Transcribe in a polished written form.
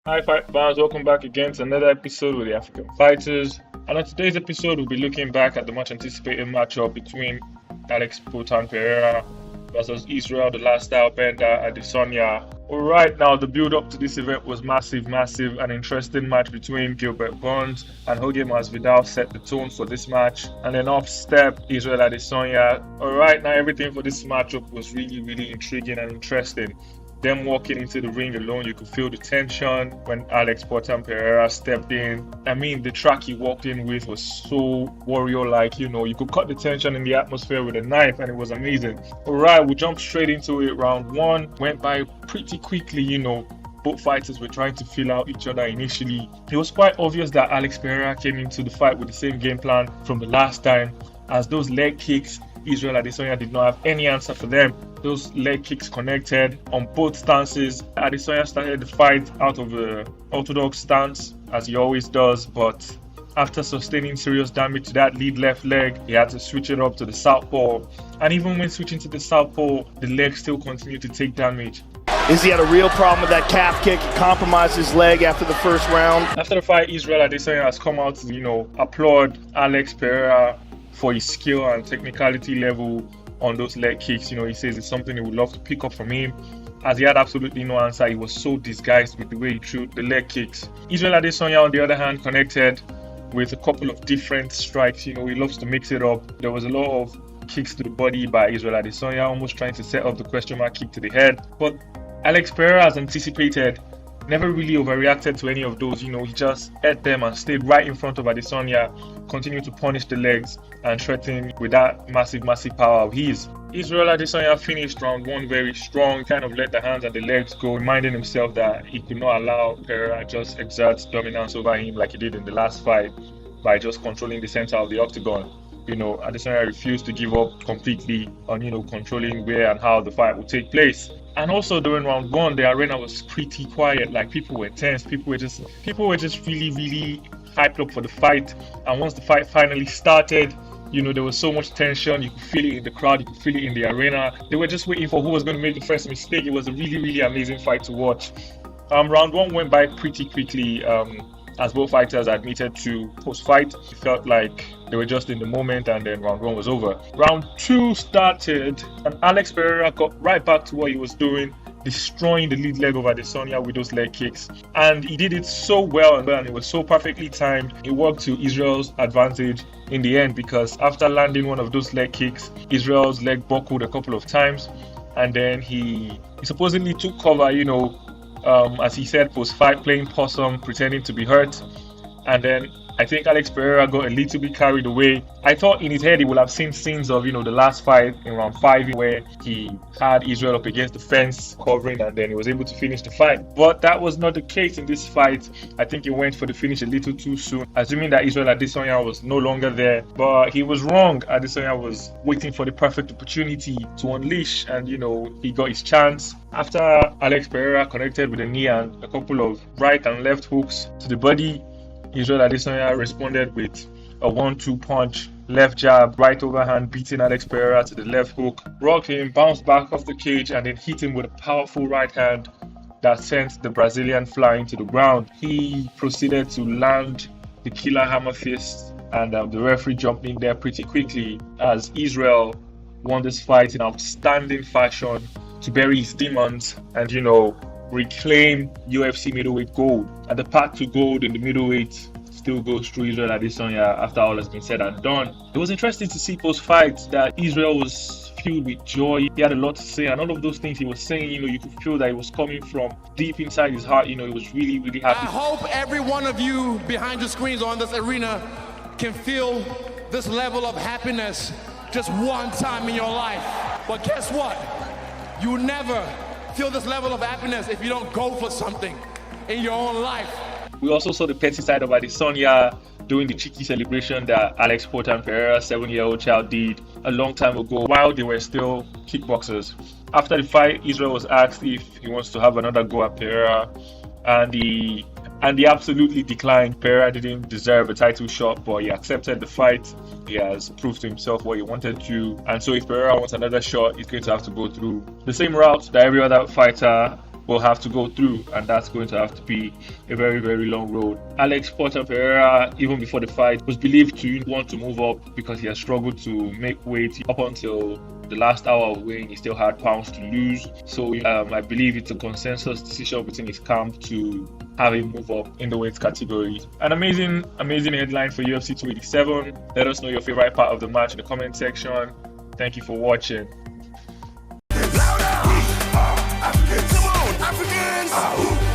Hi, fight fans, welcome back again to another episode with the African Fighters. And on today's episode, we'll be looking back at the much anticipated matchup between Alex Pereira versus Israel, the last stylebender, Adesanya. Alright, now the build up to this event was massive, an interesting match between Gilbert Burns and Jorge Masvidal set the tone for this match. And then off step Israel Adesanya. Alright, now everything for this matchup was really intriguing and interesting. Them walking into the ring alone, you could feel the tension when Alex Pereira stepped in. I mean, the track he walked in with was so warrior-like, you could cut the tension in the atmosphere with a knife, and it was amazing. Alright, we'll jump straight into it. Round one went by pretty quickly, Both fighters were trying to feel out each other initially. It was quite obvious that Alex Pereira came into the fight with the same game plan from the last time, as those leg kicks, Israel Adesanya did not have any answer for them. Those leg kicks connected on both stances. Adesanya started the fight out of the orthodox stance, as he always does, but after sustaining serious damage to that lead left leg, he had to switch it up to the southpaw. And even when switching to the southpaw, the leg still continued to take damage. Izzy had a real problem with that calf kick. It compromised his leg after the first round. After the fight, Israel Adesanya has come out to, applaud Alex Pereira for his skill and technicality level on those leg kicks. He says it's something he would love to pick up from him, as he had absolutely no answer. He was so disguised with the way he threw the leg kicks. Israel Adesanya, on the other hand, connected with a couple of different strikes. He loves to mix it up. There was a lot of kicks to the body by Israel Adesanya, almost trying to set up the question mark kick to the head. But Alex Pereira, as anticipated, never really overreacted to any of those. He just ate them and stayed right in front of Adesanya, continued to punish the legs and threaten with that massive power of his. Israel Adesanya finished round one very strong, kind of let the hands and the legs go, reminding himself that he could not allow Pereira just exert dominance over him like he did in the last fight by just controlling the center of the octagon. Adesanya refused to give up completely on, controlling where and how the fight would take place. And also during round one, the arena was pretty quiet. Like, people were tense. People were just really hyped up for the fight. And once the fight finally started, there was so much tension. You could feel it in the crowd. You could feel it in the arena. They were just waiting for who was going to make the first mistake. It was a really amazing fight to watch. Round one went by pretty quickly. As both fighters admitted to post-fight, it felt like they were just in the moment, and then round one was over. Round two started, and Alex Pereira got right back to what he was doing, destroying the lead leg of Adesanya with those leg kicks. And he did it so well, and it was so perfectly timed. It worked to Israel's advantage in the end, because after landing one of those leg kicks, Israel's leg buckled a couple of times, and then he supposedly took cover, as he said post-fight, playing possum, pretending to be hurt. And then I think Alex Pereira got a little bit carried away. I thought in his head he would have seen scenes of, the last fight in round 5 where he had Israel up against the fence covering, and then he was able to finish the fight. But that was not the case in this fight. I think he went for the finish a little too soon, assuming that Israel Adesanya was no longer there. But he was wrong. Adesanya was waiting for the perfect opportunity to unleash, and he got his chance. After Alex Pereira connected with a knee and a couple of right and left hooks to the body, Israel Adesanya responded with a 1-2 punch, left jab, right overhand, beating Alex Pereira to the left hook, rocked him, bounced back off the cage, and then hit him with a powerful right hand that sent the Brazilian flying to the ground. He proceeded to land the killer hammer fist, and the referee jumped in there pretty quickly, as Israel won this fight in outstanding fashion to bury his demons and, reclaim UFC middleweight gold. And the path to gold in the middleweight still goes through Israel Adesanya after all has been said and done. It was interesting to see post-fight that Israel was filled with joy. He had a lot to say, and all of those things he was saying, you could feel that it was coming from deep inside his heart. He was really happy. I hope every one of you behind the screens or in this arena can feel this level of happiness just one time in your life. But guess what? You never feel this level of happiness if you don't go for something in your own life. We also saw the petty side of Adesanya doing the cheeky celebration that Alex Pereira, 7-year-old child, did a long time ago while they were still kickboxers. After the fight, Israel was asked if he wants to have another go at Pereira, and he absolutely declined. Pereira didn't deserve a title shot, but he accepted the fight. He has proved to himself what he wanted to, and so if Pereira wants another shot, he's going to have to go through the same route that every other fighter will have to go through, and that's going to have to be a very, very long road. Alex Pereira, even before the fight, was believed to want to move up because he has struggled to make weight. Up until the last hour of weighing, he still had pounds to lose. So I believe it's a consensus decision between his camp to have him move up in the weight category. An amazing headline for UFC 287. Let us know your favorite part of the match in the comment section. Thank you for watching. Louder! We are Africans. Come on, Africans!